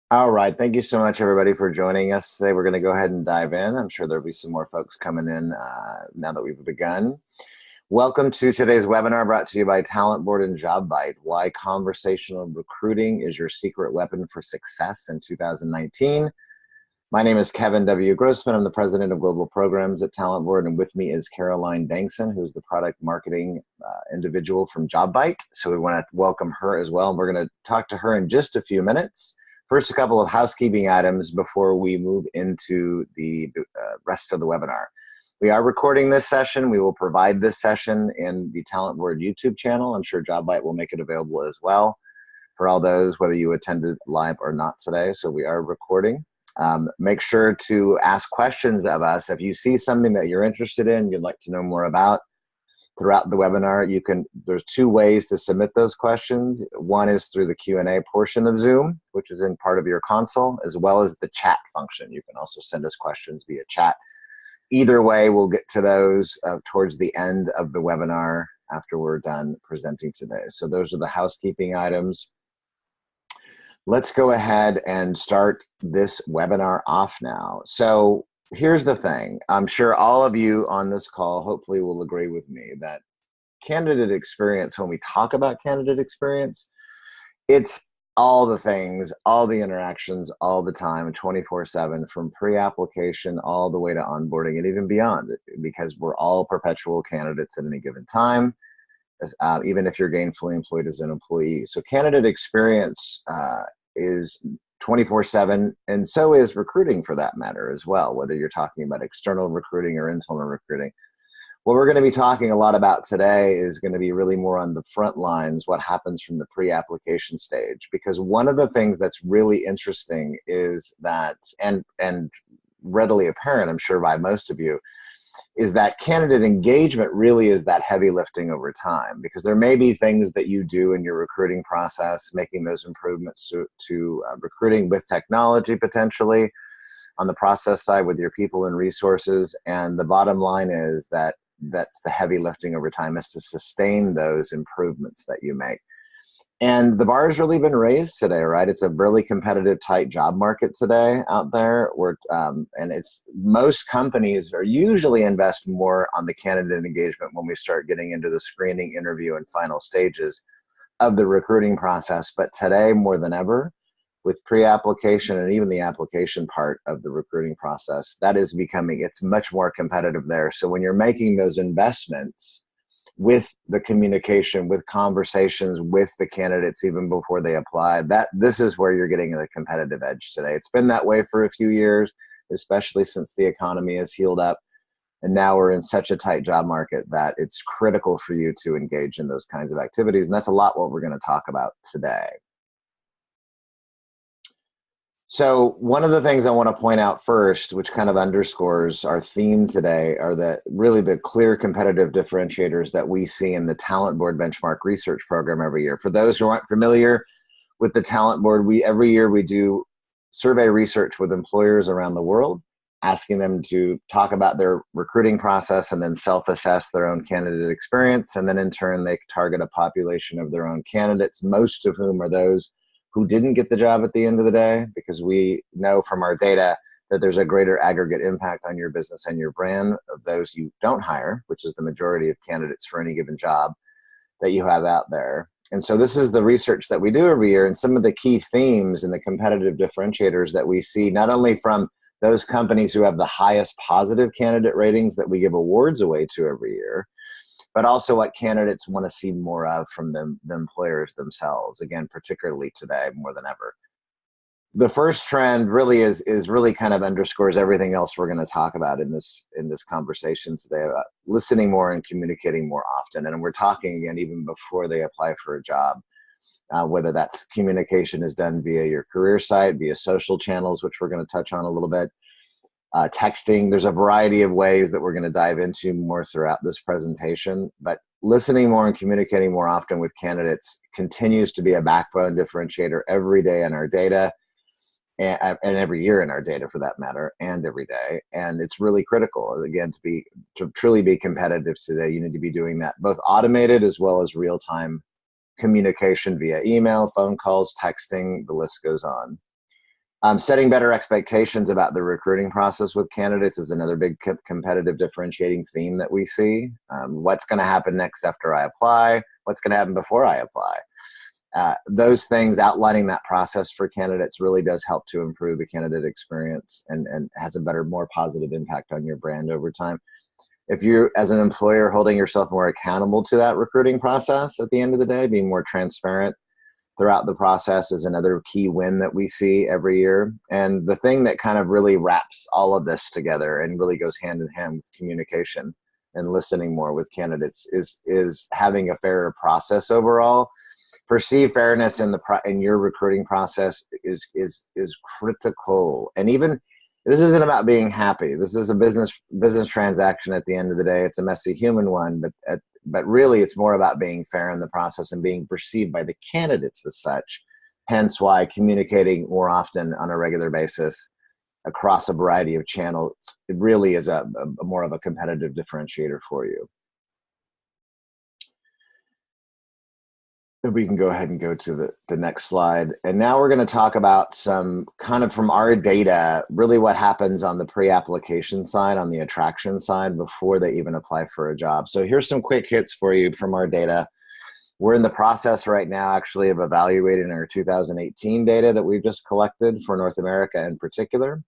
All right. Thank you so much, everybody, for joining us today. We're going to go ahead and dive in. I'm sure there'll be some more folks coming in now that we've begun. Welcome to today's webinar brought to you by Talent Board and Jobvite. Why conversational recruiting is your secret weapon for success in 2019. My name is Kevin W. Grossman. I'm the president of global programs at Talent Board, and with me is Caroline Dangson, who's the product marketing individual from Jobvite. So we want to welcome her as well. And we're going to talk to her in just a few minutes. First, a couple of housekeeping items before we move into the rest of the webinar. We are recording this session. We will provide this session in the Talent Board YouTube channel. I'm sure Jobvite will make it available as well for all those, whether you attended live or not today. So we are recording. Make sure to ask questions of us. If you see something that you're interested in, you'd like to know more about throughout the webinar, there's two ways to submit those questions. One is through the Q&A portion of Zoom, which is in part of your console, as well as the chat function. You can also send us questions via chat. Either way, we'll get to those towards the end of the webinar after we're done presenting today. So those are the housekeeping items. Let's go ahead and start this webinar off now. So here's the thing. I'm sure all of you on this call hopefully will agree with me that candidate experience, when we talk about candidate experience, it's all the things, all the interactions, all the time, 24/7, from pre-application all the way to onboarding and even beyond, because we're all perpetual candidates at any given time, even if you're gainfully employed as an employee. So candidate experience is 24/7, and so is recruiting for that matter as well, whether you're talking about external recruiting or internal recruiting. What we're going to be talking a lot about today is going to be really more on the front lines, what happens from the pre-application stage, because one of the things that's really interesting is that, and readily apparent, I'm sure by most of you, is that candidate engagement really is that heavy lifting over time, because there may be things that you do in your recruiting process, making those improvements to recruiting with technology potentially on the process side with your people and resources. And the bottom line is that that's the heavy lifting over time, is to sustain those improvements that you make. And the bar has really been raised today, right? It's a really competitive, tight job market today out there. And it's most companies are usually invest more on the candidate engagement when we start getting into the screening, interview, and final stages of the recruiting process. But today, more than ever, with pre-application and even the application part of the recruiting process, that is becoming, it's much more competitive there. So when you're making those investments with the communication, with conversations with the candidates even before they apply, this is where you're getting the competitive edge today. It's been that way for a few years, especially since the economy has healed up. And now we're in such a tight job market that it's critical for you to engage in those kinds of activities. And that's a lot what we're going to talk about today. So one of the things I want to point out first, which kind of underscores our theme today, are the clear competitive differentiators that we see in the Talent Board Benchmark Research Program every year. For those who aren't familiar with the Talent Board, every year we do survey research with employers around the world, asking them to talk about their recruiting process and then self-assess their own candidate experience. And then in turn, they target a population of their own candidates, most of whom are those who didn't get the job at the end of the day, because we know from our data that there's a greater aggregate impact on your business and your brand of those you don't hire, which is the majority of candidates for any given job that you have out there. And so this is the research that we do every year, and some of the key themes and the competitive differentiators that we see, not only from those companies who have the highest positive candidate ratings that we give awards away to every year, but also what candidates want to see more of from the employers themselves, again, particularly today more than ever. The first trend really is really kind of underscores everything else we're going to talk about in this conversation today, about listening more and communicating more often. And we're talking, again, even before they apply for a job, whether that's communication is done via your career site, via social channels, which we're going to touch on a little bit, texting. There's a variety of ways that we're going to dive into more throughout this presentation, but listening more and communicating more often with candidates continues to be a backbone differentiator every day in our data, and every year in our data for that matter, and every day. And it's really critical, again, to truly be competitive today. You need to be doing that both automated as well as real-time communication via email, phone calls, texting, the list goes on. Setting better expectations about the recruiting process with candidates is another big competitive differentiating theme that we see. What's going to happen next after I apply? What's going to happen before I apply? Those things, outlining that process for candidates really does help to improve the candidate experience and has a better, more positive impact on your brand over time. If you, as an employer, holding yourself more accountable to that recruiting process at the end of the day, being more transparent throughout the process is another key win that we see every year. And the thing that kind of really wraps all of this together and really goes hand in hand with communication and listening more with candidates is having a fairer process overall. Perceived fairness in your recruiting process is critical. And even this isn't about being happy. This is a business transaction at the end of the day. It's a messy human one, but really it's more about being fair in the process and being perceived by the candidates as such. Hence why communicating more often on a regular basis across a variety of channels, it really is a more of a competitive differentiator for you. We can go ahead and go to the next slide. And now we're going to talk about some kind of from our data, really what happens on the pre-application side, on the attraction side, before they even apply for a job. So here's some quick hits for you from our data. We're in the process right now actually of evaluating our 2018 data that we've just collected for North America in particular,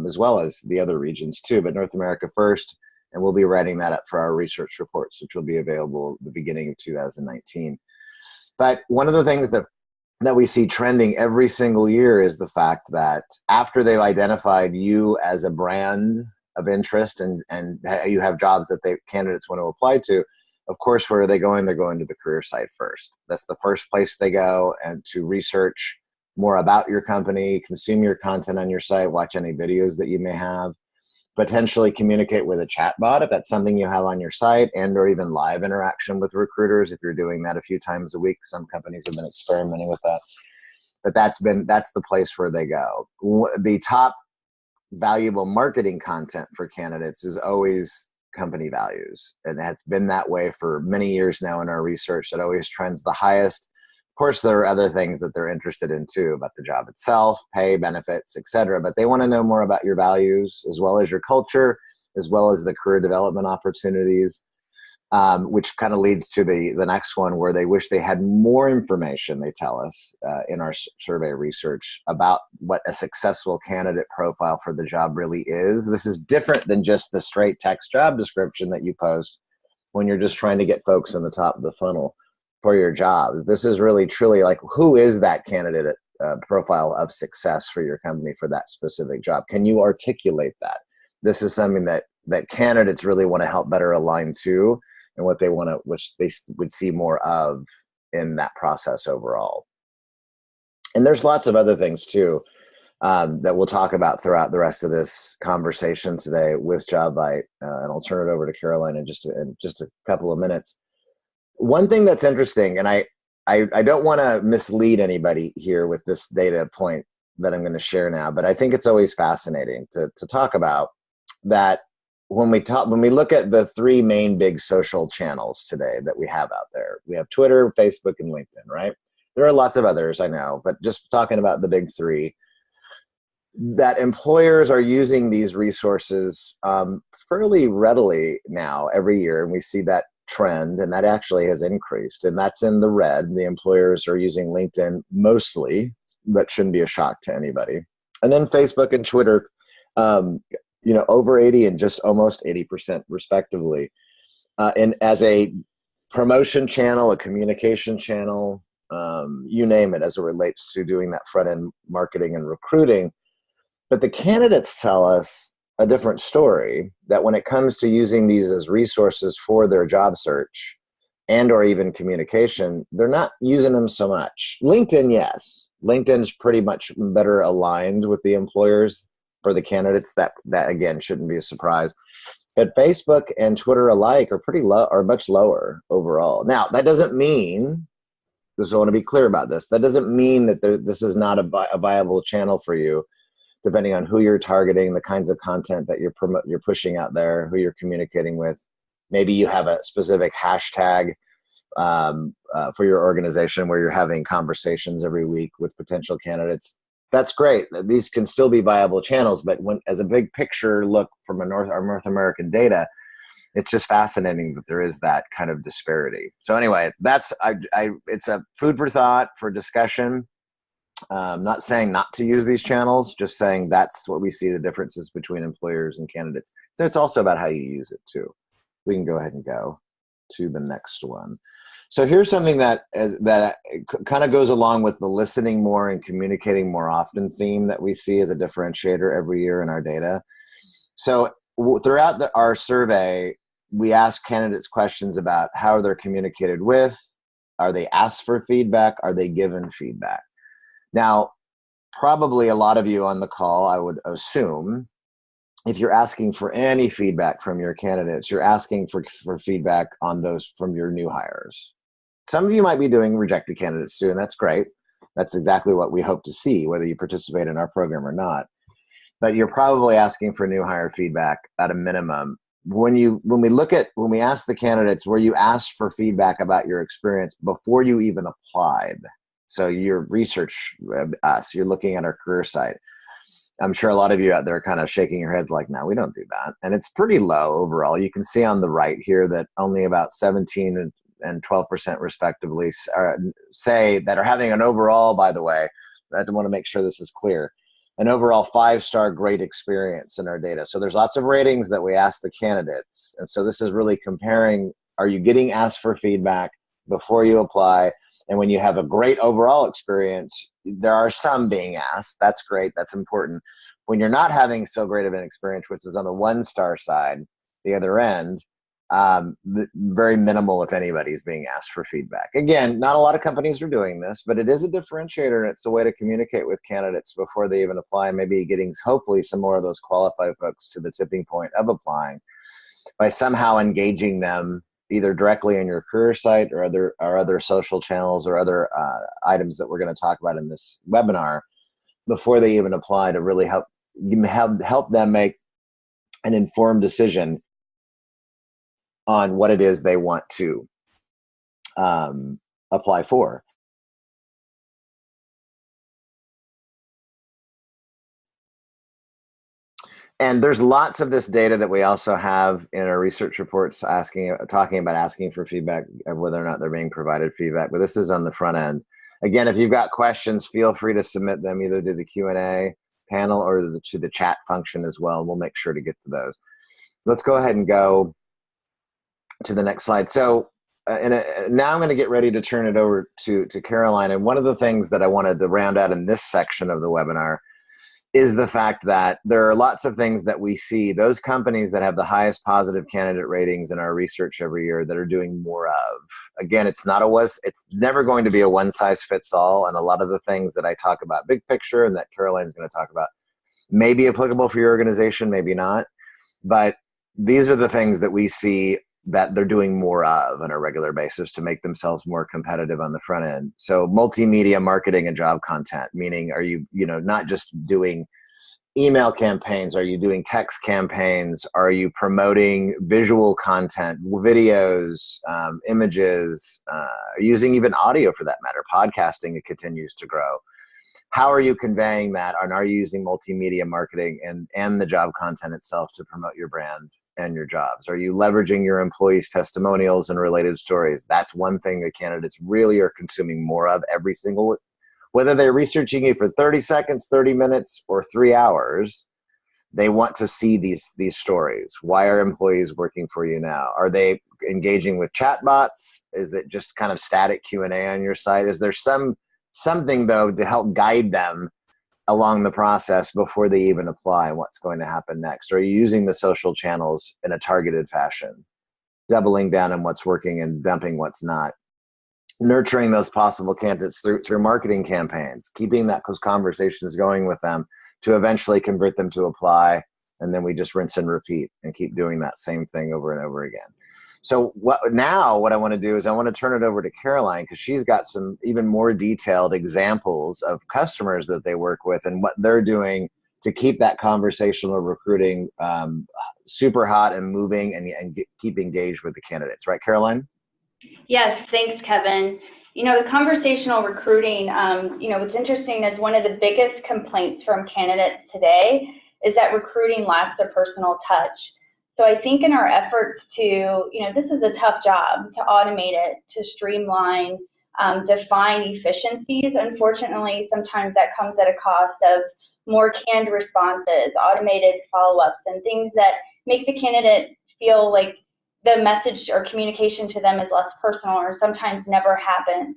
as well as the other regions too, but North America first. And we'll be writing that up for our research reports, which will be available at the beginning of 2019. But one of the things that we see trending every single year is the fact that after they've identified you as a brand of interest and you have jobs that candidates want to apply to, of course, where are they going? They're going to the career site first. That's the first place they go, and to research more about your company, consume your content on your site, watch any videos that you may have, potentially communicate with a chatbot if that's something you have on your site, and or even live interaction with recruiters if you're doing that a few times a week. Some companies have been experimenting with that, but that's the place where they go. The top valuable marketing content for candidates is always company values, and it's been that way for many years now in our research. That always trends the highest. Of course, there are other things that they're interested in too, about the job itself, pay, benefits, etc. But they want to know more about your values, as well as your culture, as well as the career development opportunities, which kind of leads to the next one, where they wish they had more information, they tell us in our survey research, about what a successful candidate profile for the job really is. This is different than just the straight text job description that you post when you're just trying to get folks on the top of the funnel for your jobs. This is really truly like, who is that candidate profile of success for your company for that specific job? Can you articulate that? This is something that candidates really want to help better align to, and what they want to, which they would see more of in that process overall. And there's lots of other things too that we'll talk about throughout the rest of this conversation today with Jobvite, and I'll turn it over to Caroline in just a couple of minutes. One thing that's interesting, and I don't want to mislead anybody here with this data point that I'm going to share now, but I think it's always fascinating to talk about that when we look at the three main big social channels today that we have out there. We have Twitter, Facebook, and LinkedIn, right? There are lots of others, I know, but just talking about the big three, that employers are using these resources fairly readily now every year, and we see that trend, and that actually has increased, and that's in the red. The employers are using LinkedIn mostly. That shouldn't be a shock to anybody. And then Facebook and Twitter, over 80 and just almost 80% respectively. And as a promotion channel, a communication channel, you name it, as it relates to doing that front end marketing and recruiting. But the candidates tell us a different story, that when it comes to using these as resources for their job search and or even communication, they're not using them so much. LinkedIn, yes. LinkedIn's pretty much better aligned with the employers for the candidates. That again shouldn't be a surprise. But Facebook and Twitter alike are pretty low, or much lower overall. Now, that doesn't mean, just I want to be clear about this, that doesn't mean that this is not a viable channel for you, depending on who you're targeting, the kinds of content that you're pushing out there, who you're communicating with. Maybe you have a specific hashtag for your organization where you're having conversations every week with potential candidates. that's great. These can still be viable channels, but when, as a big picture look from our North American data, it's just fascinating that there is that kind of disparity. So anyway, that's it's a food for thought, for discussion. Not saying not to use these channels, just saying that's what we see the differences between employers and candidates. So it's also about how you use it too. We can go ahead and go to the next one. So here's something that kind of goes along with the listening more and communicating more often theme that we see as a differentiator every year in our data. So throughout our survey, we ask candidates questions about how they're communicated with, are they asked for feedback, are they given feedback? Now, probably a lot of you on the call, I would assume, if you're asking for any feedback from your candidates, you're asking for feedback on those from your new hires. Some of you might be doing rejected candidates too, and that's great. That's exactly what we hope to see, whether you participate in our program or not. But you're probably asking for new hire feedback at a minimum. When we ask the candidates, were you asked for feedback about your experience before you even applied? So you're research us, you're looking at our career site. I'm sure a lot of you out there are kind of shaking your heads like, no, we don't do that. And it's pretty low overall. You can see on the right here that only about 17 and 12% respectively say that are having an overall, by the way, I want to make sure this is clear, an overall 5-star great experience in our data. So there's lots of ratings that we ask the candidates. And so this is really comparing, are you getting asked for feedback before you apply? And when you have a great overall experience, there are some being asked. That's great. That's important. When you're not having so great of an experience, which is on the 1-star side, the other end, very minimal, if anybody, is being asked for feedback. Again, not a lot of companies are doing this, but it is a differentiator, and it's a way to communicate with candidates before they even apply, and maybe getting, hopefully, some more of those qualified folks to the tipping point of applying by somehow engaging them either directly on your career site or other social channels or other items that we're going to talk about in this webinar before they even apply, to really help them make an informed decision on what it is they want to apply for. And there's lots of this data that we also have in our research reports talking about asking for feedback, of whether or not they're being provided feedback. But this is on the front end. Again, if you've got questions, feel free to submit them either to the Q&A panel or to the chat function as well. We'll make sure to get to those. Let's go ahead and go to the next slide. So now I'm going to get ready to turn it over to Caroline. And one of the things that I wanted to round out in this section of the webinar is the fact that there are lots of things that we see, those companies that have the highest positive candidate ratings in our research every year, that are doing more of. Again, it's never going to be a one-size-fits-all, and a lot of the things that I talk about big picture and that Caroline's going to talk about may be applicable for your organization, maybe not. But these are the things that we see that they're doing more of on a regular basis to make themselves more competitive on the front end. So multimedia marketing and job content, meaning, are you not just doing email campaigns? Are you doing text campaigns? Are you promoting visual content, videos, images, using even audio for that matter? Podcasting, it continues to grow. How are you conveying that? And are you using multimedia marketing and the job content itself to promote your brand and your jobs? Are you leveraging your employees' testimonials and related stories? That's one thing that candidates really are consuming more of every single, whether they're researching you for 30 seconds, 30 minutes, or 3 hours, they want to see these stories. Why are employees working for you now? Are they engaging with chatbots? Is it just kind of static Q&A on your site? Is there something though to help guide them along the process before they even apply, what's going to happen next? Are you using the social channels in a targeted fashion, doubling down on what's working and dumping what's not? Nurturing those possible candidates through marketing campaigns, keeping those conversations going with them to eventually convert them to apply, and then we just rinse and repeat and keep doing that same thing over and over again. So what I want to do is I want to turn it over to Caroline, because she's got some even more detailed examples of customers that they work with and what they're doing to keep that conversational recruiting super hot and moving, and keep engaged with the candidates. Right, Caroline? Yes, thanks, Kevin. The conversational recruiting, what's interesting is one of the biggest complaints from candidates today is that recruiting lacks a personal touch. So I think in our efforts to, this is a tough job, to automate it, to streamline, define efficiencies. Unfortunately, sometimes that comes at a cost of more canned responses, automated follow-ups, and things that make the candidate feel like the message or communication to them is less personal or sometimes never happens.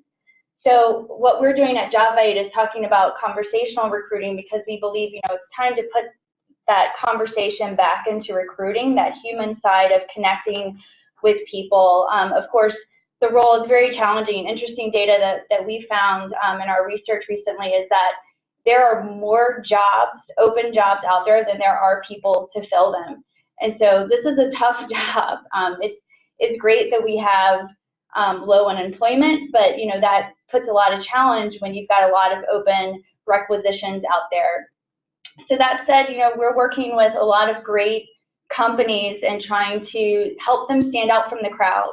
So what we're doing at Jobvite is talking about conversational recruiting because we believe, it's time to put that conversation back into recruiting, that human side of connecting with people. Of course, the role is very challenging. Interesting data that we found in our research recently is that there are more jobs, open jobs out there than there are people to fill them. And so this is a tough job. It's great that we have low unemployment, but that puts a lot of challenge when you've got a lot of open requisitions out there. So that said, we're working with a lot of great companies and trying to help them stand out from the crowd.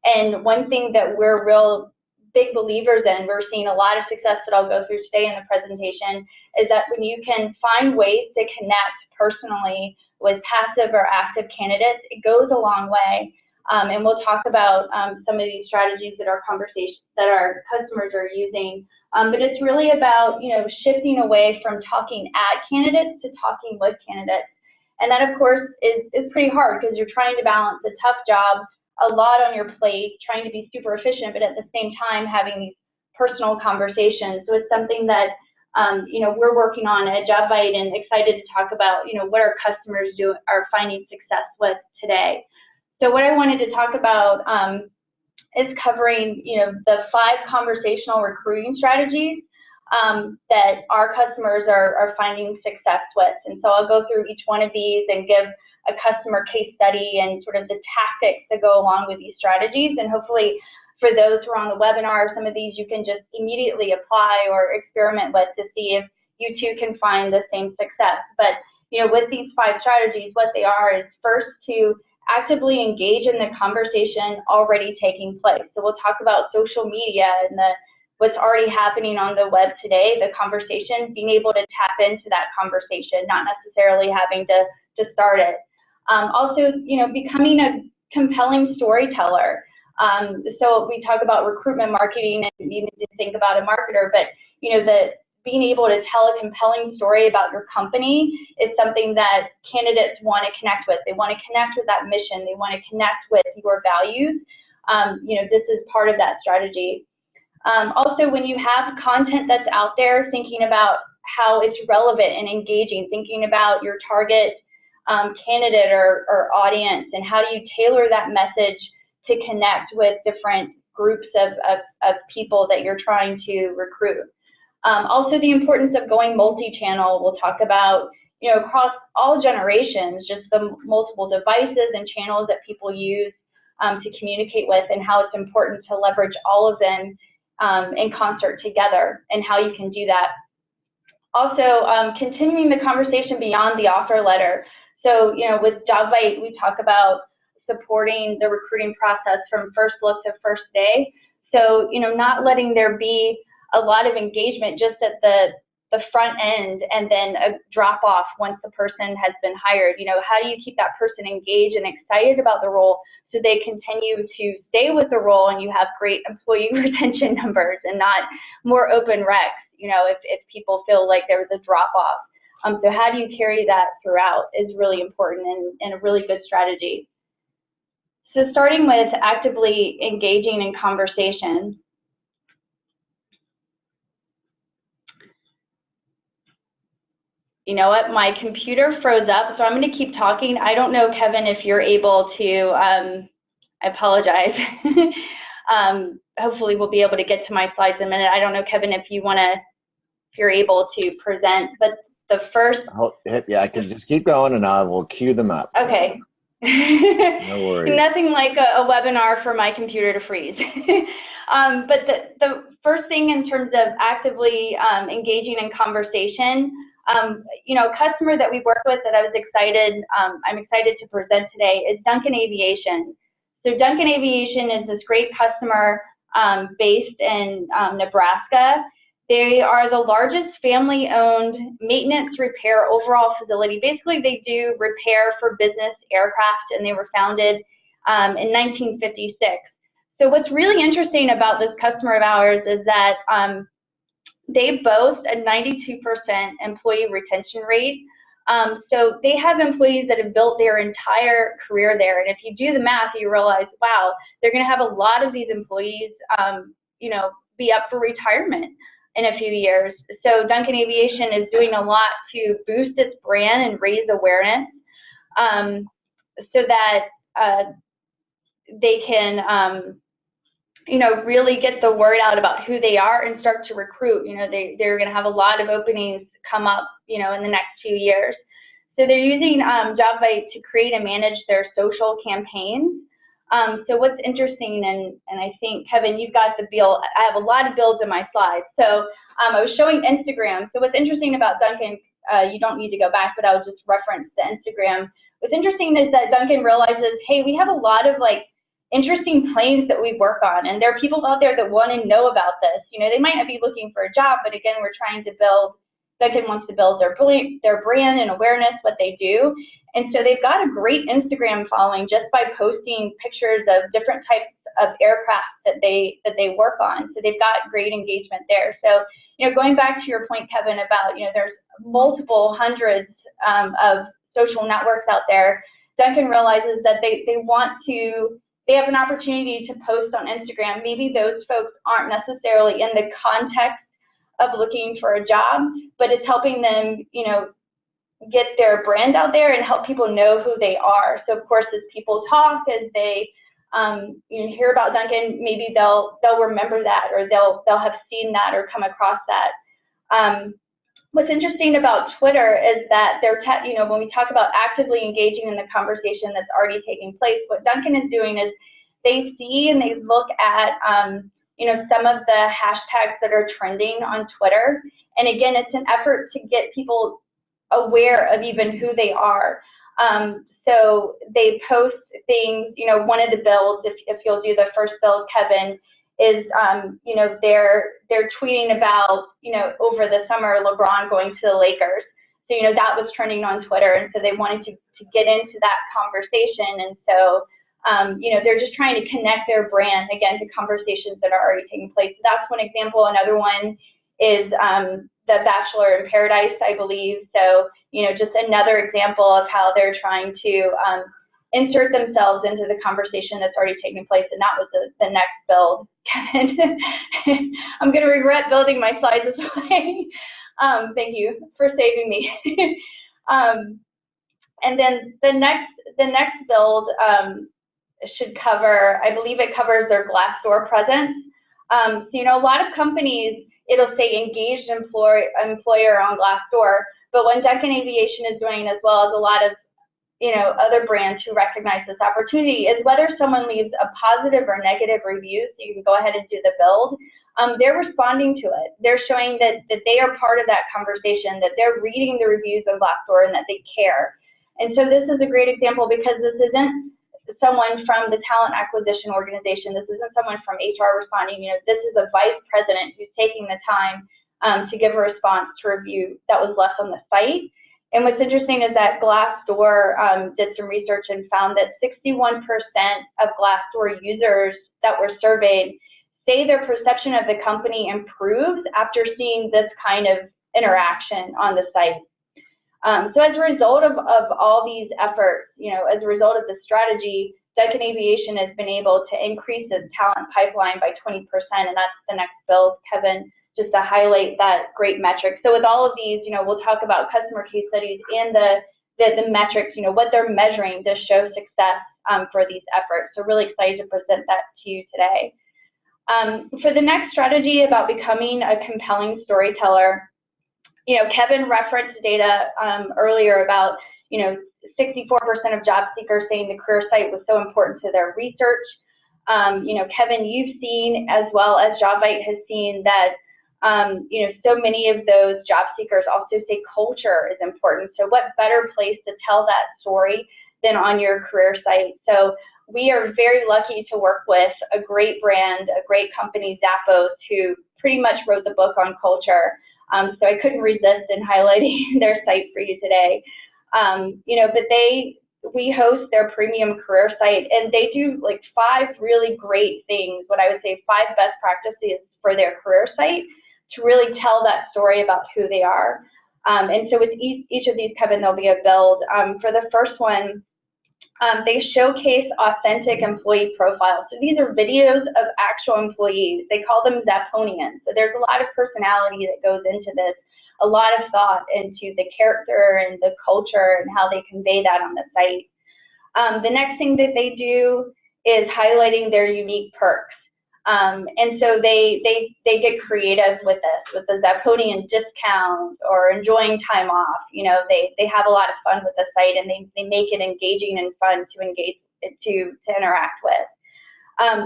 And one thing that we're real big believers in, we're seeing a lot of success that I'll go through today in the presentation, is that when you can find ways to connect personally with passive or active candidates, it goes a long way. And we'll talk about some of these strategies that our customers are using. But it's really about, shifting away from talking at candidates to talking with candidates. And that, of course, is pretty hard because you're trying to balance a tough job, a lot on your plate, trying to be super efficient, but at the same time having these personal conversations. So it's something that we're working on at Jobvite and excited to talk about, what our customers are finding success with today. So what I wanted to talk about is covering, the 5 conversational recruiting strategies that our customers are finding success with. And so I'll go through each one of these and give a customer case study and sort of the tactics that go along with these strategies. And hopefully for those who are on the webinar, some of these you can just immediately apply or experiment with to see if you too can find the same success. But, with these 5 strategies, what they are is first to actively engage in the conversation already taking place. So we'll talk about social media and what's already happening on the web today, the conversation, being able to tap into that conversation, not necessarily having to start it. Also, becoming a compelling storyteller. So we talk about recruitment marketing and you need to think about a marketer, but being able to tell a compelling story about your company is something that candidates want to connect with. They want to connect with that mission. They want to connect with your values. This is part of that strategy. Also, when you have content that's out there, thinking about how it's relevant and engaging, thinking about your target candidate or audience, and how do you tailor that message to connect with different groups of people that you're trying to recruit. Also, the importance of going multi-channel. We'll talk about, across all generations, just the multiple devices and channels that people use to communicate with, and how it's important to leverage all of them in concert together, and how you can do that. Also, continuing the conversation beyond the offer letter. So, with Jobvite, we talk about supporting the recruiting process from first look to first day. So, not letting there be a lot of engagement just at the front end and then a drop off once the person has been hired. How do you keep that person engaged and excited about the role so they continue to stay with the role and you have great employee retention numbers and not more open recs, if people feel like there was a drop off. So how do you carry that throughout is really important and a really good strategy. So starting with actively engaging in conversation. You know what, my computer froze up, so I'm going to keep talking. I don't know, Kevin, if you're able to, I apologize. Hopefully we'll be able to get to my slides in a minute. I don't know, Kevin, if you're able to present, but the first. Yeah, I can just keep going and I will cue them up. Okay. No worries. Nothing like a webinar for my computer to freeze. But the first thing in terms of actively engaging in conversation, a customer that we work with that I'm excited to present today is Duncan Aviation. So Duncan Aviation is this great customer based in Nebraska. They are the largest family-owned maintenance, repair, overall facility. Basically, they do repair for business aircraft, and they were founded in 1956. So what's really interesting about this customer of ours is that they boast a 92% employee retention rate. So they have employees that have built their entire career there. And if you do the math, you realize, wow, they're going to have a lot of these employees, you know, be up for retirement in a few years. So Duncan Aviation is doing a lot to boost its brand and raise awareness so that they can, you know, really get the word out about who they are and start to recruit. You know, they're going to have a lot of openings come up, you know, in the next few years. So they're using Jobvite to create and manage their social campaigns. So what's interesting, and I think, Kevin, you've got the bill. I have a lot of bills in my slides. So I was showing Instagram. So what's interesting about Duncan, you don't need to go back, but I'll just reference the Instagram. What's interesting is that Duncan realizes, hey, we have a lot of like interesting planes that we work on, and there are people out there that want to know about this. You know, they might not be looking for a job, but again, we're trying to build, Duncan wants to build their brand and awareness, what they do. And so they've got a great Instagram following just by posting pictures of different types of aircraft that they work on. So they've got great engagement there. So, you know, going back to your point, Kevin, about, you know, there's multiple hundreds of social networks out there. Duncan realizes that they have an opportunity to post on Instagram. Maybe those folks aren't necessarily in the context of looking for a job, but it's helping them, you know, get their brand out there and help people know who they are. So of course, as people talk, as they you know, hear about Duncan, maybe they'll remember that, or they'll have seen that or come across that. What's interesting about Twitter is that you know, when we talk about actively engaging in the conversation that's already taking place, what Duncan is doing is they see and they look at you know, some of the hashtags that are trending on Twitter. And again, it's an effort to get people aware of even who they are. So they post things, you know, one of the builds, if you'll do the first build, Kevin, is, you know, they're tweeting about, you know, over the summer, LeBron going to the Lakers. So, you know, that was trending on Twitter. And so they wanted to get into that conversation. And so, you know, they're just trying to connect their brand, again, to conversations that are already taking place. So that's one example. Another one is the Bachelor in Paradise, I believe. So, you know, just another example of how they're trying to insert themselves into the conversation that's already taking place. And that was the next build, Kevin. I'm going to regret building my slides this way. Thank you for saving me. And then the next build should cover, I believe it covers their Glassdoor presence. So, you know, a lot of companies, it'll say engaged employer on Glassdoor, but what Duncan Aviation is doing, as well as a lot of, you know, other brands who recognize this opportunity, is whether someone leaves a positive or negative review, so you can go ahead and do the build, they're responding to it. They're showing that they are part of that conversation, that they're reading the reviews on Glassdoor and that they care. And so this is a great example, because this isn't someone from the talent acquisition organization. This isn't someone from HR responding. You know, this is a vice president who's taking the time to give a response to review that was left on the site. And what's interesting is that Glassdoor did some research and found that 61% of Glassdoor users that were surveyed say their perception of the company improves after seeing this kind of interaction on the site. So as a result of all these efforts, you know, as a result of the strategy, Duncan Aviation has been able to increase its talent pipeline by 20%, and that's the next build, Kevin, just to highlight that great metric. So with all of these, you know, we'll talk about customer case studies and the metrics, you know, what they're measuring to show success for these efforts. So really excited to present that to you today. For the next strategy about becoming a compelling storyteller, you know, Kevin referenced data earlier about, you know, 64% of job seekers saying the career site was so important to their research. You know, Kevin, you've seen, as well as Jobvite has seen, that, you know, so many of those job seekers also say culture is important. So what better place to tell that story than on your career site? So we are very lucky to work with a great brand, a great company, Zappos, who pretty much wrote the book on culture. So I couldn't resist in highlighting their site for you today. But we host their premium career site, and they do like 5 really great things, what I would say 5 best practices for their career site to really tell that story about who they are. And so with each of these, Kevin, there'll be a build. For the first one, they showcase authentic employee profiles. So these are videos of actual employees. They call them Zapponians. So there's a lot of personality that goes into this, a lot of thought into the character and the culture and how they convey that on the site. The next thing that they do is highlighting their unique perks. And so they get creative with this, with the Zapponian discount or enjoying time off. They have a lot of fun with the site, and they make it engaging and fun to interact with.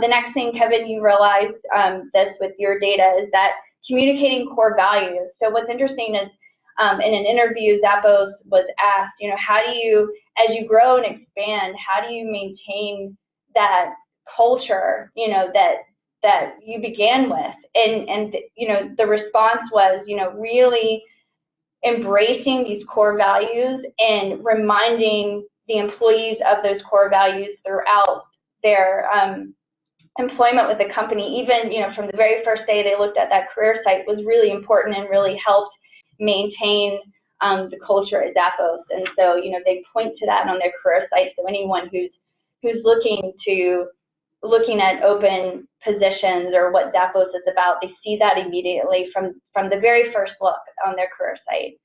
The next thing, Kevin, you realized this with your data is that communicating core values. So what's interesting is in an interview, Zappos was asked, how do you, as you grow and expand, how do you maintain that culture, that you began with? And the response was, really embracing these core values and reminding the employees of those core values throughout their employment with the company. Even, from the very first day they looked at that career site was really important and really helped maintain the culture at Zappos. And so, they point to that on their career site. So anyone who's looking at open positions or what Zappos is about, they see that immediately from the very first look on their career site.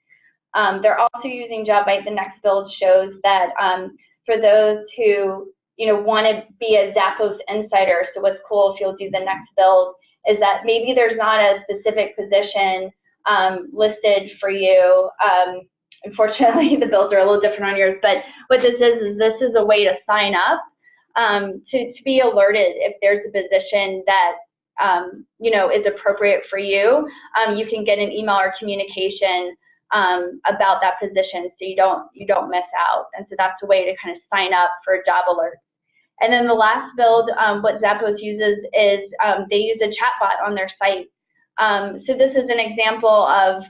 They're also using Jobvite. The next build shows that for those who want to be a Zappos insider, so what's cool if you'll do the next build is that maybe there's not a specific position listed for you. Unfortunately, the builds are a little different on yours, but what this is a way to sign up to be alerted if there's a position that is appropriate for you. You can get an email or communication about that position, so you don't miss out. And so that's a way to kind of sign up for job alerts. And then the last build, what Zappos uses is they use a chatbot on their site. So this is an example of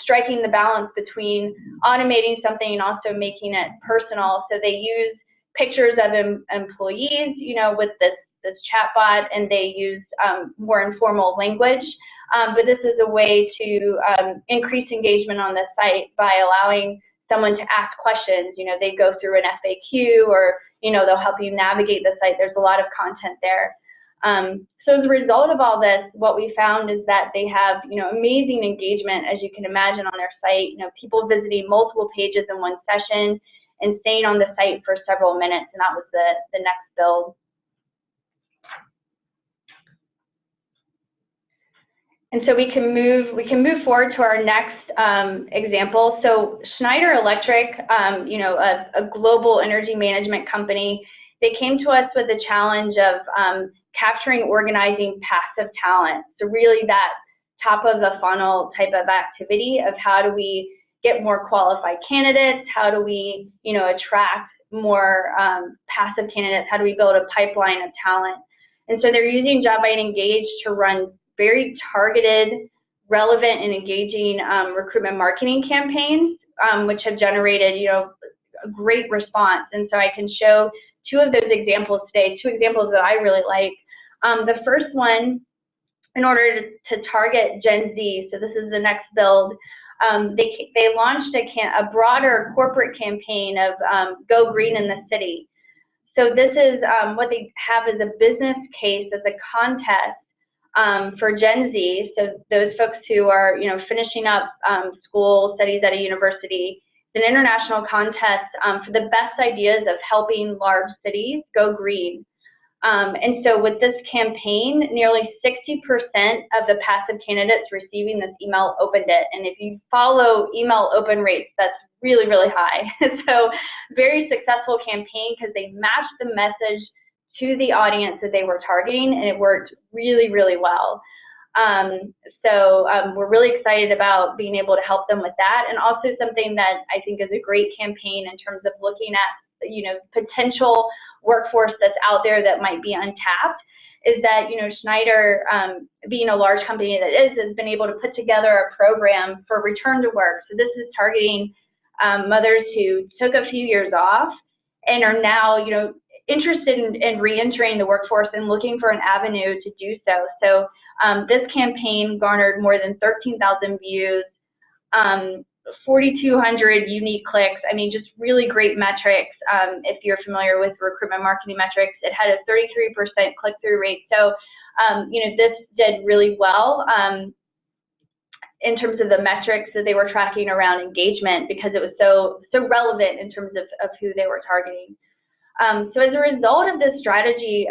striking the balance between automating something and also making it personal. So they use pictures of employees, with this chatbot, and they use more informal language. But this is a way to increase engagement on the site by allowing someone to ask questions. They go through an FAQ, or they'll help you navigate the site. There's a lot of content there. So as a result of all this, what we found is that they have amazing engagement, as you can imagine, on their site. People visiting multiple pages in one session and staying on the site for several minutes, and that was the next build. And so we can move forward to our next example. So Schneider Electric, a global energy management company, they came to us with a challenge of capturing, organizing passive talent. So really that top of the funnel type of activity of how do we get more qualified candidates, how do we attract more passive candidates, how do we build a pipeline of talent. And so they're using Jobvite Engage to run very targeted, relevant, and engaging recruitment marketing campaigns, which have generated a great response. And so I can show 2 of those examples today, 2 examples that I really like. The first one, in order to target Gen Z, so this is the next build, they launched a broader corporate campaign of Go Green in the City. So this is what they have as a business case, as a contest for Gen Z, so those folks who are finishing up school, studies at a university. It's an international contest for the best ideas of helping large cities go green. And so with this campaign, nearly 60% of the passive candidates receiving this email opened it. And if you follow email open rates, that's really, really high. So very successful campaign because they matched the message to the audience that they were targeting, and it worked really, really well. So we're really excited about being able to help them with that, and also something that I think is a great campaign in terms of looking at potential workforce that's out there that might be untapped, is that, Schneider, being a large company that has been able to put together a program for return to work. So this is targeting mothers who took a few years off and are now, interested in re-entering the workforce and looking for an avenue to do so. So this campaign garnered more than 13,000 views, 4,200 unique clicks. I mean, just really great metrics. If you're familiar with recruitment marketing metrics, it had a 33% click-through rate. So, this did really well in terms of the metrics that they were tracking around engagement, because it was so relevant in terms of who they were targeting. So as a result of this strategy,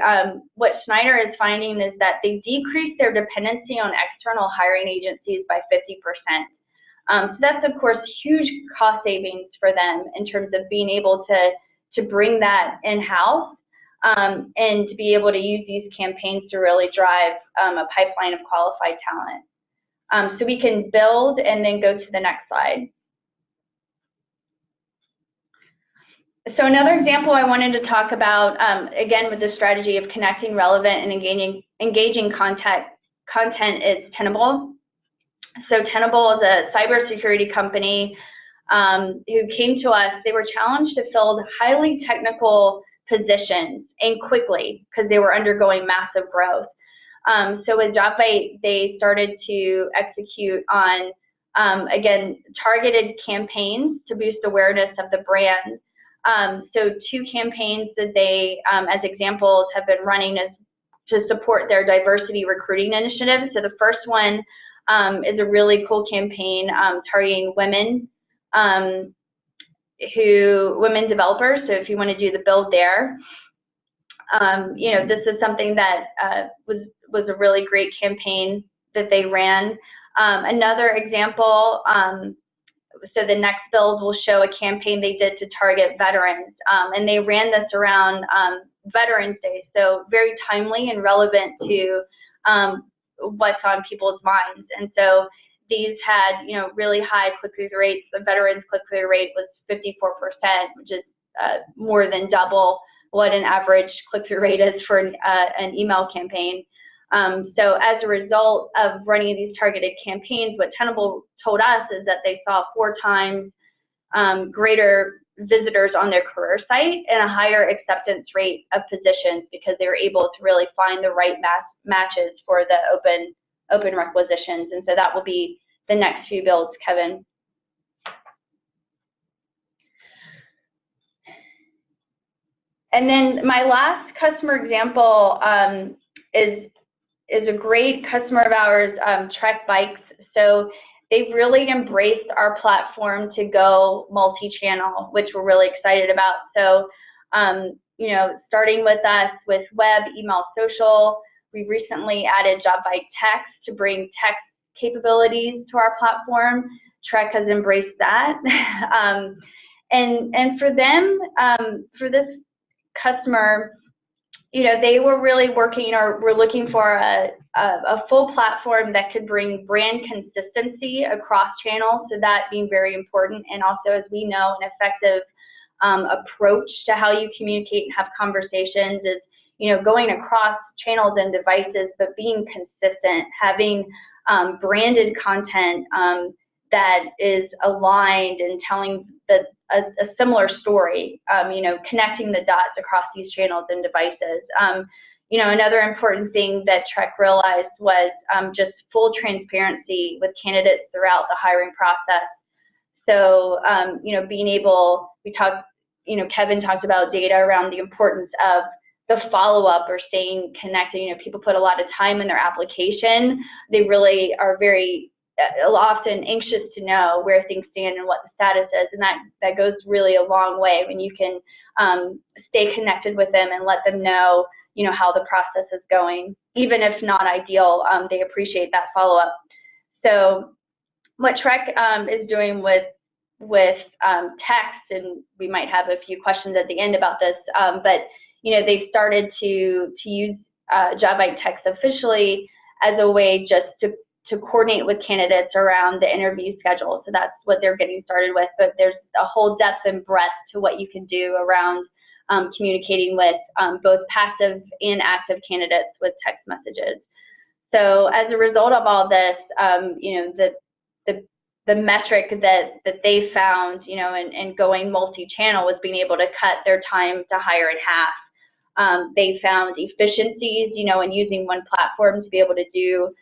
what Schneider is finding is that they decreased their dependency on external hiring agencies by 50%. So that's, of course, huge cost savings for them in terms of being able to bring that in-house and to be able to use these campaigns to really drive a pipeline of qualified talent. So we can build and then go to the next slide. So another example I wanted to talk about, again, with the strategy of connecting relevant and engaging content is Tenable. So Tenable is a cybersecurity company who came to us. They were challenged to fill highly technical positions and quickly because they were undergoing massive growth. So with Jobvite, they started to execute on, again, targeted campaigns to boost awareness of the brand. So 2 campaigns that they, as examples, have been running is to support their diversity recruiting initiative. So the first one is a really cool campaign targeting women, women developers. So if you want to do the build there, this is something that was a really great campaign that they ran. Another example, so the next build will show a campaign they did to target veterans, and they ran this around Veterans Day, so very timely and relevant to what's on people's minds. And so these had, really high click-through rates. The veterans click-through rate was 54%, which is more than double what an average click-through rate is for an email campaign. So as a result of running these targeted campaigns, what Tenable told us is that they saw 4 times greater visitors on their career site and a higher acceptance rate of positions because they were able to really find the right matches for the open requisitions. And so that will be the next few builds, Kevin. And then my last customer example is a great customer of ours, Trek Bikes. So they've really embraced our platform to go multi-channel, which we're really excited about. So, starting with us with web, email, social, we recently added Jobvite Text to bring text capabilities to our platform. Trek has embraced that. And for them, for this customer, they were really working or were looking for a full platform that could bring brand consistency across channels, so that being very important, and also, as we know, an effective approach to how you communicate and have conversations is, going across channels and devices, but being consistent, having branded content that is aligned and telling a similar story, connecting the dots across these channels and devices. Another important thing that Trek realized was just full transparency with candidates throughout the hiring process. So, being able, Kevin talked about data around the importance of the follow-up or staying connected. People put a lot of time in their application. They really are very often anxious to know where things stand and what the status is, and that goes really a long way when you can stay connected with them and let them know, how the process is going. Even if not ideal, they appreciate that follow-up. So what Trek is doing with text, and we might have a few questions at the end about this, but they've started to use Jobvite Text officially as a way just to to coordinate with candidates around the interview schedule. So that's what they're getting started with. But there's a whole depth and breadth to what you can do around communicating with both passive and active candidates with text messages. So as a result of all this, the metric that they found, and going multi-channel was being able to cut their time to hire in half. They found efficiencies, in using one platform to be able to do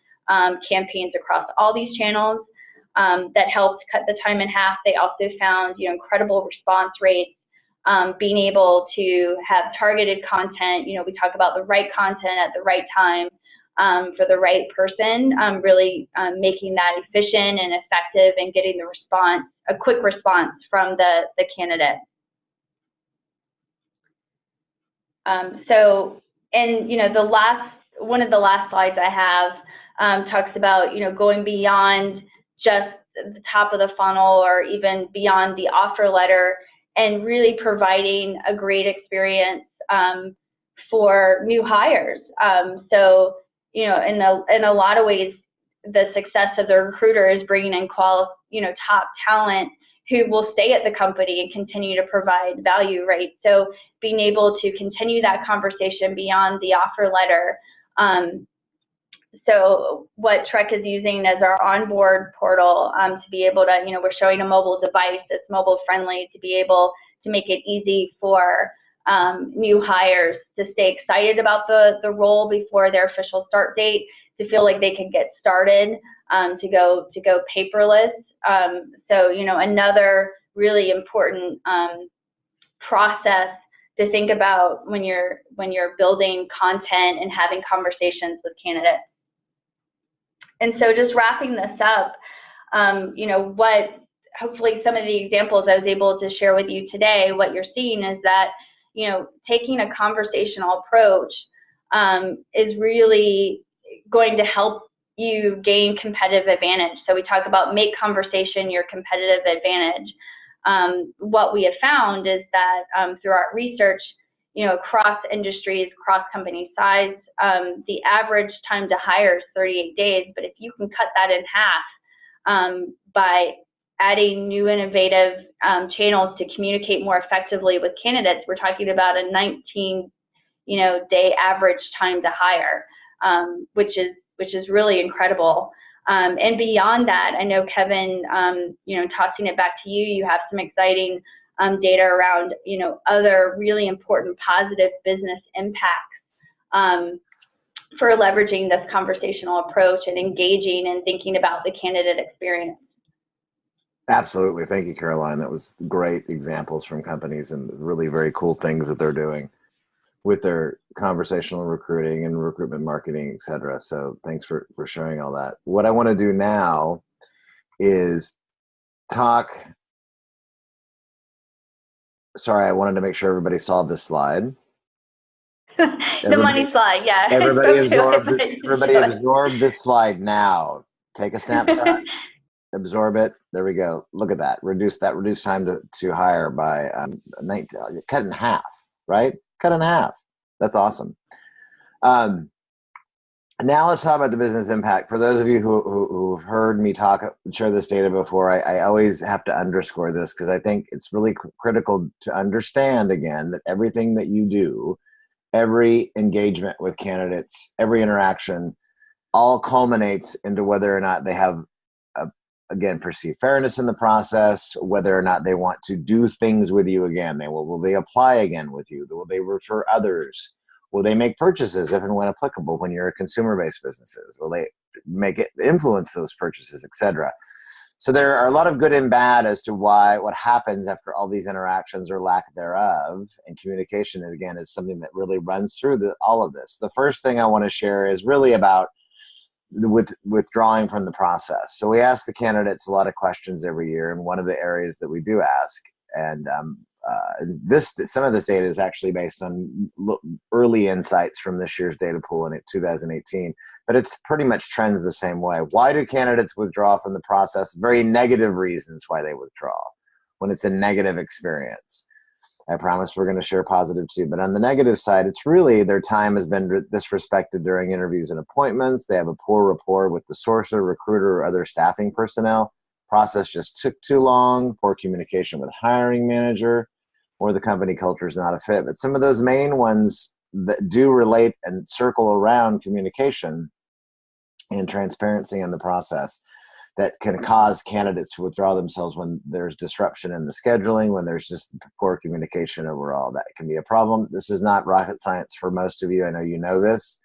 campaigns across all these channels that helped cut the time in half. They also found, incredible response rates, being able to have targeted content. We talk about the right content at the right time for the right person, really making that efficient and effective and getting the response, a quick response from the candidate. One of the last slides I have talks about, going beyond just the top of the funnel or even beyond the offer letter and really providing a great experience for new hires. In a lot of ways, the success of the recruiter is bringing in top talent who will stay at the company and continue to provide value, right? So being able to continue that conversation beyond the offer letter. So what Trek is using as our onboard portal to be able to, we're showing a mobile device that's mobile friendly to be able to make it easy for new hires to stay excited about the role before their official start date, to feel like they can get started, to go paperless. Another really important process to think about when you're building content and having conversations with candidates. And so just wrapping this up, hopefully some of the examples I was able to share with you today, what you're seeing is that, taking a conversational approach is really going to help you gain competitive advantage. So we talk about make conversation your competitive advantage. What we have found is that through our research, across industries, across company size, the average time to hire is 38 days. But if you can cut that in half by adding new innovative channels to communicate more effectively with candidates, we're talking about a 19-day average time to hire, which is really incredible. And beyond that, I know Kevin, tossing it back to you, you have some exciting data around, other really important positive business impacts for leveraging this conversational approach and engaging and thinking about the candidate experience. Absolutely. Thank you, Caroline. That was great examples from companies and really very cool things that they're doing with their conversational recruiting and recruitment marketing, et cetera. So thanks for sharing all that. What I want to do now is talk. Sorry, I wanted to make sure everybody saw this slide. The money slide, yeah. Everybody absorb this slide now. Take a snapshot. Absorb it. There we go. Look at that. Reduce time to hire by 19, cut in half, right? Cut in half. That's awesome. Now let's talk about the business impact. For those of you who've heard me share this data before, I always have to underscore this because I think it's really critical to understand again that everything that you do, every engagement with candidates, every interaction, all culminates into whether or not they have again, perceive fairness in the process, whether or not they want to do things with you again. Will they apply again with you? Will they refer others? Will they make purchases if and when applicable when you're a consumer-based businesses? Will they make it influence those purchases, et cetera? So there are a lot of good and bad as to what happens after all these interactions or lack thereof. And communication, is something that really runs through all of this. The first thing I want to share is really about withdrawing from the process. So we ask the candidates a lot of questions every year, and one of the areas that we do ask, and some of this data is actually based on early insights from this year's data pool in 2018, but it's pretty much trends the same way. Why do candidates withdraw from the process? Very negative reasons why they withdraw when it's a negative experience. I promise we're going to share positive too. But on the negative side, it's really their time has been disrespected during interviews and appointments. They have a poor rapport with the sourcer, recruiter, or other staffing personnel. Process just took too long, poor communication with hiring manager, or the company culture is not a fit. But some of those main ones that do relate and circle around communication and transparency in the process that can cause candidates to withdraw themselves when there's disruption in the scheduling, when there's just poor communication overall. That can be a problem. This is not rocket science for most of you. I know you know this,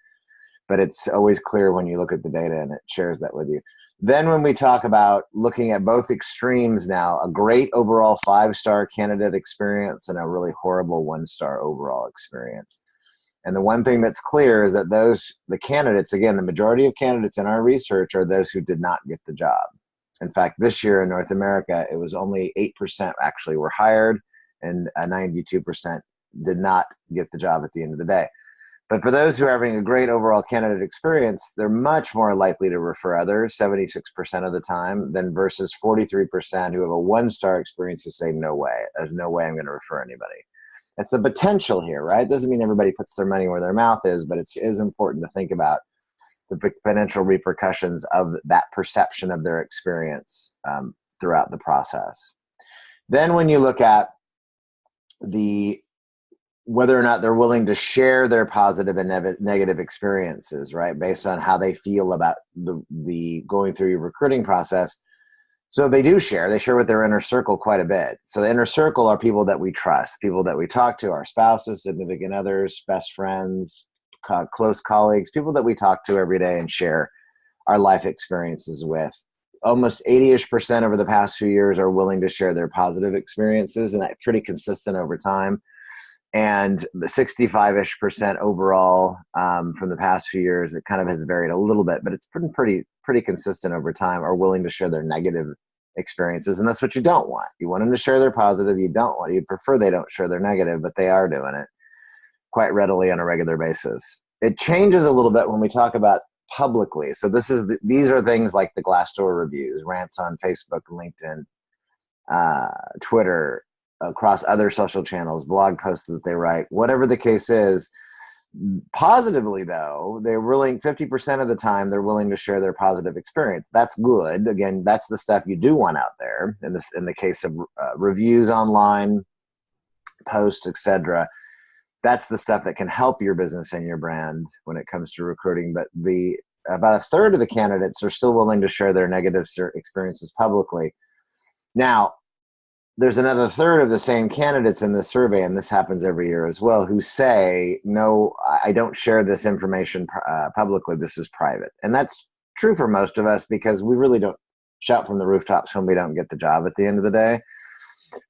but it's always clear when you look at the data and it shares that with you. Then when we talk about looking at both extremes now, a great overall 5-star candidate experience and a really horrible 1-star overall experience. And the one thing that's clear is that the candidates, again, the majority of candidates in our research are those who did not get the job. In fact, this year in North America, it was only 8% actually were hired and 92% did not get the job at the end of the day. But for those who are having a great overall candidate experience, they're much more likely to refer others, 76% of the time, than versus 43% who have a 1-star experience who say, no way, there's no way I'm going to refer anybody. It's the potential here, right? Doesn't mean everybody puts their money where their mouth is, but it is important to think about the potential repercussions of that perception of their experience throughout the process. Then when you look at whether or not they're willing to share their positive and negative experiences, right, based on how they feel about the going through your recruiting process. So they do share. They share with their inner circle quite a bit. So the inner circle are people that we trust, people that we talk to, our spouses, significant others, best friends, close colleagues, people that we talk to every day and share our life experiences with. Almost 80-ish% over the past few years are willing to share their positive experiences, and that's pretty consistent over time. And 65-ish% overall from the past few years, it kind of has varied a little bit, but it's been pretty consistent over time, are willing to share their negative experiences. And that's what you don't want. You want them to share their positive. You prefer they don't share their negative, but they are doing it quite readily on a regular basis. It changes a little bit when we talk about publicly. So these are things like the Glassdoor reviews, rants on Facebook, LinkedIn, Twitter, across other social channels, blog posts that they write, whatever the case is. Positively, though, 50% of the time, they're willing to share their positive experience. That's good. Again, that's the stuff you do want out there. In the case of reviews online, posts, etc., that's the stuff that can help your business and your brand when it comes to recruiting. But about a third of the candidates are still willing to share their negative experiences publicly. Now, there's another third of the same candidates in the survey, and this happens every year as well, who say, no, I don't share this information publicly. This is private. And that's true for most of us because we really don't shout from the rooftops when we don't get the job at the end of the day.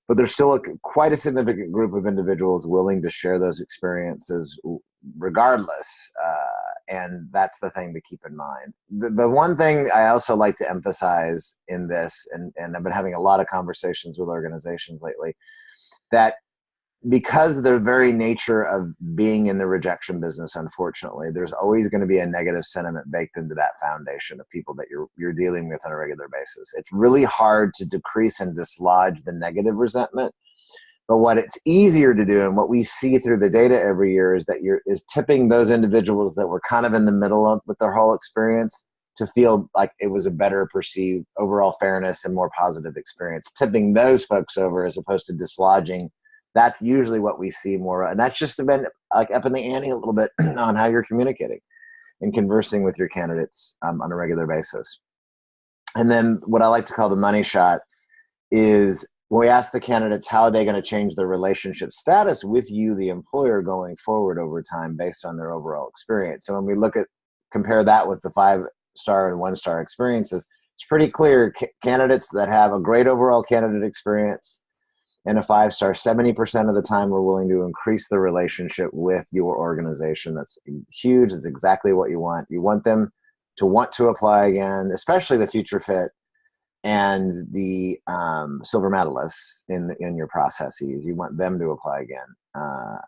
But there's still quite a significant group of individuals willing to share those experiences regardless. And that's the thing to keep in mind. The one thing I also like to emphasize in this, and I've been having a lot of conversations with organizations lately, that because the very nature of being in the rejection business, unfortunately, there's always going to be a negative sentiment baked into that foundation of people that you're dealing with on a regular basis. It's really hard to decrease and dislodge the negative resentment. But what it's easier to do, and what we see through the data every year, is that is tipping those individuals that were kind of in the middle of with their whole experience to feel like it was a better perceived overall fairness and more positive experience. Tipping those folks over as opposed to dislodging. That's usually what we see more, and that's just been like up in the ante a little bit on how you're communicating and conversing with your candidates on a regular basis. And then what I like to call the money shot is when we ask the candidates how are they going to change their relationship status with you, the employer, going forward over time based on their overall experience. So when we compare that with the 5-star and 1-star experiences, it's pretty clear candidates that have a great overall candidate experience and a 5-star, 70% of the time we're willing to increase the relationship with your organization. That's huge. It's exactly what you want. You want them to want to apply again, especially the future fit and the silver medalists in your processes. You want them to apply again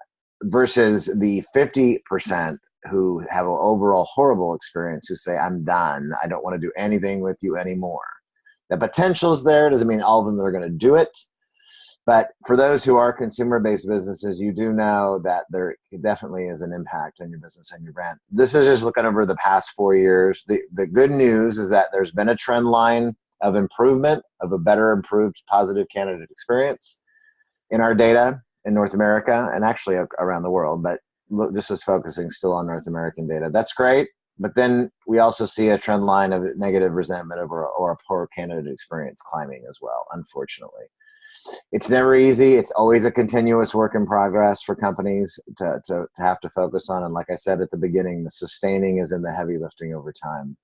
versus the 50% who have an overall horrible experience who say, I'm done. I don't want to do anything with you anymore. The potential is there. Doesn't mean all of them are going to do it. But for those who are consumer-based businesses, you do know that there definitely is an impact on your business and your brand. This is just looking over the past 4 years. The good news is that there's been a trend line of improvement, of a better, improved, positive candidate experience in our data in North America and actually around the world. But look, this is focusing still on North American data. That's great. But then we also see a trend line of negative resentment or a poor candidate experience climbing as well, unfortunately. It's never easy. It's always a continuous work in progress for companies to have to focus on. And like I said at the beginning, the sustaining is in the heavy lifting over time.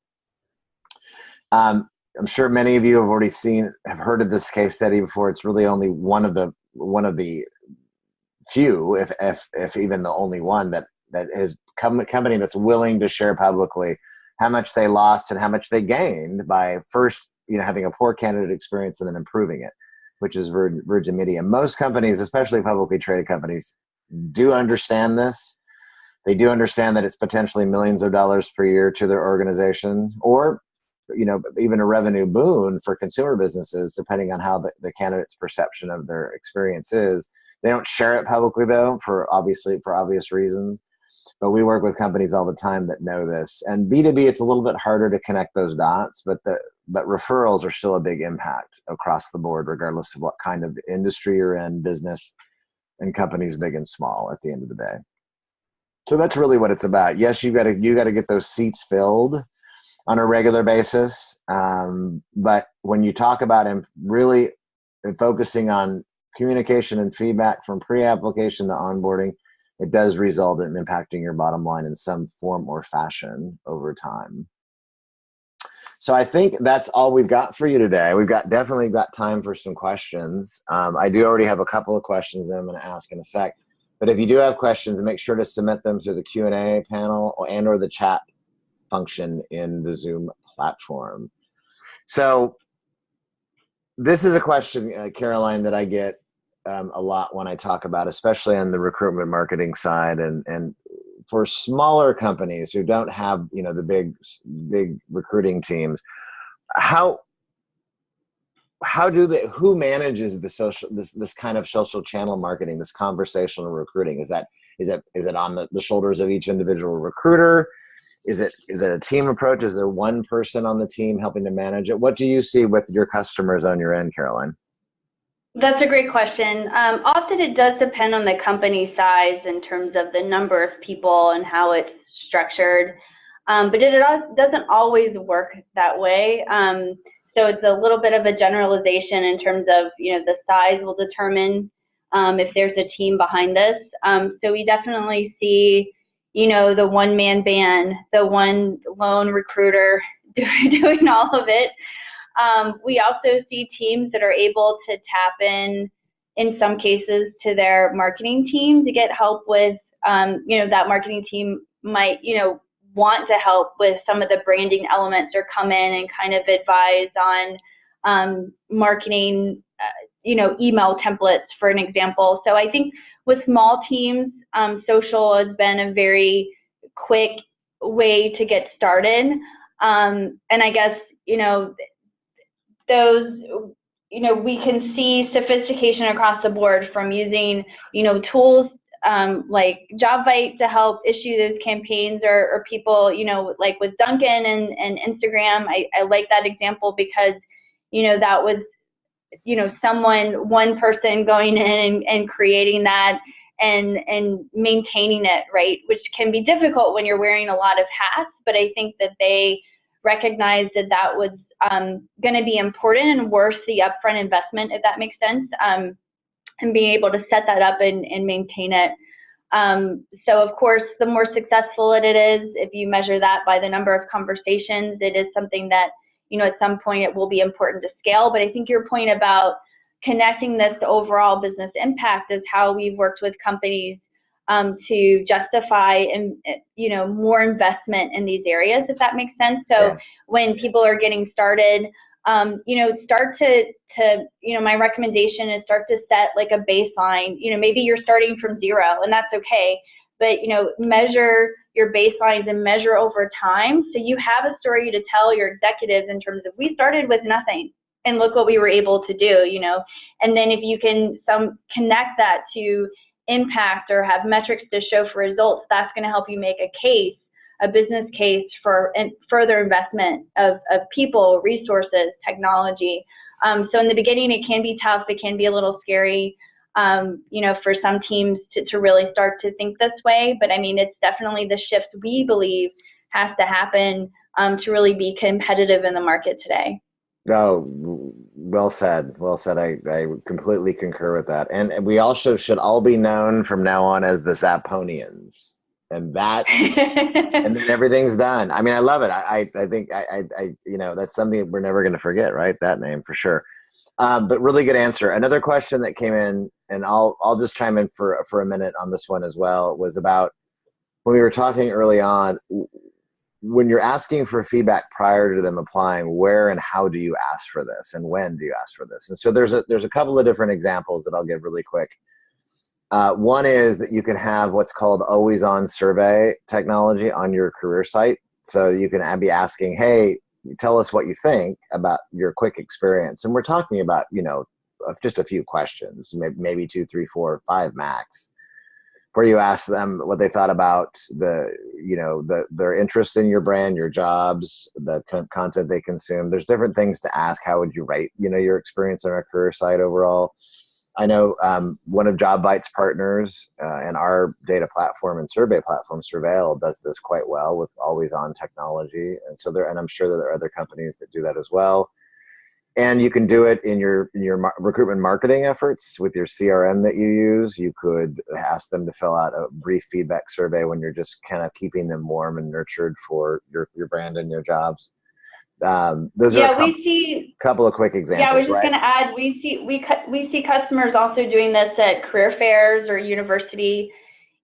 I'm sure many of you have already have heard of this case study before. It's really only one of the few, if even the only one that is company that's willing to share publicly how much they lost and how much they gained by first, having a poor candidate experience and then improving it, which is Virgin Media. Most companies, especially publicly traded companies, do understand this. They do understand that it's potentially millions of dollars per year to their organization, or even a revenue boon for consumer businesses, depending on how the candidate's perception of their experience is. They don't share it publicly, though, for obvious reasons. But we work with companies all the time that know this. And B2B, it's a little bit harder to connect those dots, but referrals are still a big impact across the board, regardless of what kind of industry you're in, business and companies big and small at the end of the day. So that's really what it's about. Yes, you got to get those seats filled on a regular basis. But when you talk about really focusing on communication and feedback from pre-application to onboarding, it does result in impacting your bottom line in some form or fashion over time. So I think that's all we've got for you today. We've definitely got time for some questions. I do already have a couple of questions that I'm going to ask in a sec. But if you do have questions, make sure to submit them through the Q&A panel or the chat function in the Zoom platform. So this is a question, Caroline, that I get a lot when I talk about, especially on the recruitment marketing side, and for smaller companies who don't have the big recruiting teams, who manages this kind of social channel marketing, this conversational recruiting? Is it on the shoulders of each individual recruiter? Is it a team approach? Is there one person on the team helping to manage it? What do you see with your customers on your end, Caroline? That's a great question. Often it does depend on the company size in terms of the number of people and how it's structured, but it doesn't always work that way. So it's a little bit of a generalization in terms of, the size will determine if there's a team behind this. So we definitely see, the one-man band, the one lone recruiter doing all of it. We also see teams that are able to tap in some cases, to their marketing team to get help with, that marketing team might, want to help with some of the branding elements or come in and kind of advise on marketing, email templates, for an example. So I think with small teams, social has been a very quick way to get started. And I guess, those, we can see sophistication across the board from using, tools like Jobvite to help issue those campaigns, or people, like with Duncan and Instagram. I like that example because, that was, one person going in and creating that and maintaining it, right? Which can be difficult when you're wearing a lot of hats, but I think that they recognized that was going to be important and worth the upfront investment, if that makes sense, and being able to set that up and maintain it. So of course, the more successful it is, if you measure that by the number of conversations, it is something that, at some point it will be important to scale. But I think your point about connecting this to overall business impact is how we've worked with companies to justify and more investment in these areas, if that makes sense. So yeah. When people are getting started, start to my recommendation is start to set like a baseline. Maybe you're starting from zero, and that's okay. But measure your baselines and measure over time, so you have a story to tell your executives in terms of we started with nothing. and look what we were able to do, and then if you can connect that to impact or have metrics to show for results, that's going to help you make a business case for further investment of people, resources, technology. So in the beginning, it can be tough. It can be a little scary, for some teams to really start to think this way. But I mean, it's definitely the shift we believe has to happen to really be competitive in the market today. Oh, well said. Well said. I completely concur with that. And we also should all be known from now on as the Zapponians. And and then everything's done. I mean, I love it. I think that's something that we're never going to forget, right? That name for sure. But really good answer. Another question that came in, and I'll just chime in for a minute on this one as well, was about when we were talking early on, when you're asking for feedback prior to them applying, where and how do you ask for this, and when do you ask for this? And so there's a couple of different examples that I'll give really quick. One is that you can have what's called always-on survey technology on your career site. So you can be asking, hey, tell us what you think about your quick experience. And we're talking about, just a few questions, maybe 2, 3, 4, 5 max, where you ask them what they thought about their interest in your brand, your jobs, the content they consume. There's different things to ask. How would you rate, your experience on our career site overall? I know one of Jobvite's partners and our data platform and survey platform, Surveil, does this quite well with always-on technology. And so and I'm sure that there are other companies that do that as well. And you can do it in your recruitment marketing efforts with your CRM that you use. You could ask them to fill out a brief feedback survey when you're just kind of keeping them warm and nurtured for your brand and your jobs. Those are a couple of quick examples. Yeah, I was just going to add, we see customers also doing this at career fairs or university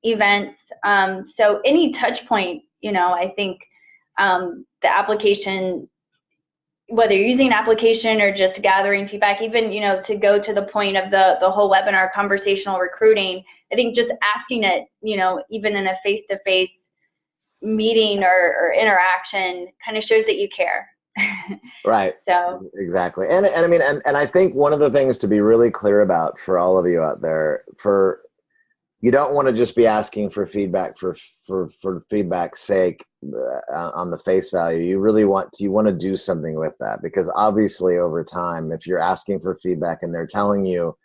events. So any touch point, I think the application, whether you're using an application or just gathering feedback, even, to go to the point of the whole webinar, conversational recruiting, I think just asking it, even in a face-to-face meeting or interaction kind of shows that you care. Right. So exactly. And I mean, and I think one of the things to be really clear about for all of you out there, you don't want to just be asking for feedback for feedback's sake on the face value. You really want to do something with that, because obviously over time, if you're asking for feedback and they're telling you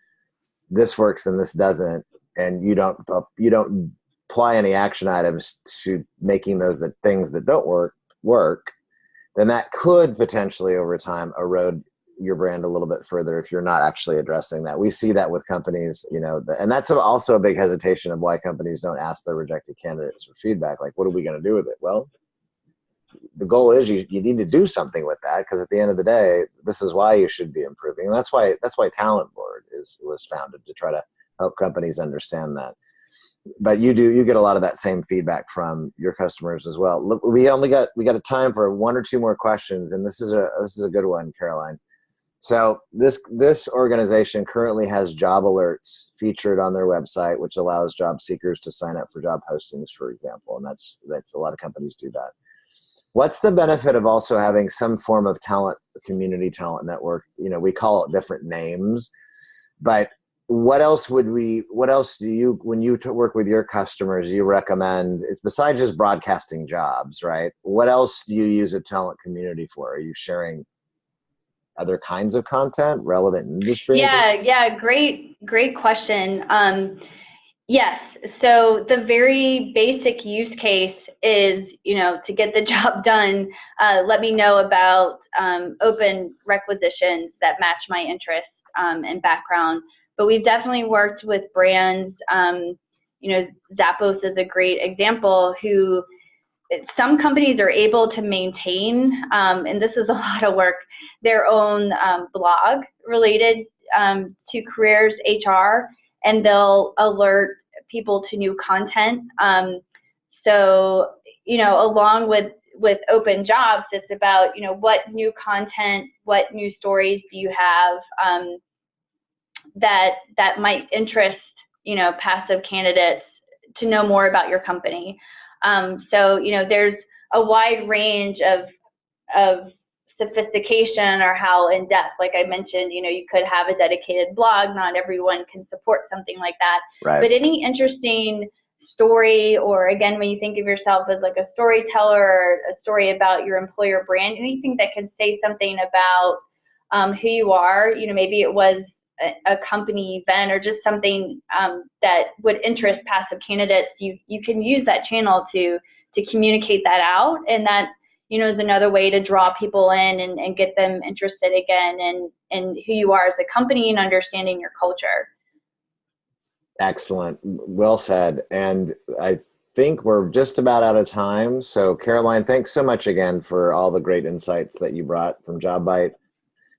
this works and this doesn't, and you don't apply any action items to making those the things that don't work, then that could potentially over time erode your brand a little bit further if you're not actually addressing that. We see that with companies, and that's also a big hesitation of why companies don't ask their rejected candidates for feedback. Like, what are we going to do with it? Well, the goal is you need to do something with that, because at the end of the day, this is why you should be improving. And that's why Talent Board was founded, to try to help companies understand that. But you get a lot of that same feedback from your customers as well. Look, we got a time for 1 or 2 more questions, and this is a good one, Caroline. So this organization currently has job alerts featured on their website, which allows job seekers to sign up for job postings, for example. And that's a lot of companies do that. What's the benefit of also having some form of community talent network? We call it different names, but what else do you, when you work with your customers, you recommend? It's besides just broadcasting jobs, right? What else do you use a talent community for? Are you sharing other kinds of content, relevant industry? Yeah, great question. Yes, so the very basic use case is, to get the job done, let me know about open requisitions that match my interests and background. But we've definitely worked with brands, Zappos is a great example, who some companies are able to maintain, and this is a lot of work, their own blog related to careers HR, and they'll alert people to new content. So, along with open jobs, it's about, what new content, what new stories do you have that might interest, passive candidates to know more about your company. So, there's a wide range of sophistication or how in depth. Like I mentioned, you could have a dedicated blog. Not everyone can support something like that. Right. But any interesting story, or again, when you think of yourself as like a storyteller, or a story about your employer brand, anything that can say something about who you are, maybe it was a company event or just something that would interest passive candidates, you can use that channel to communicate that out. And that, is another way to draw people in and get them interested again in who you are as a company and understanding your culture. Excellent. Well said. And I think we're just about out of time. So Caroline, thanks so much again for all the great insights that you brought from Jobvite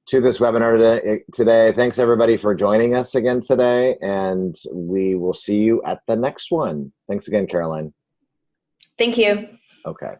to this webinar today. Thanks everybody for joining us again today, and we will see you at the next one. Thanks again, Caroline. Thank you. Okay.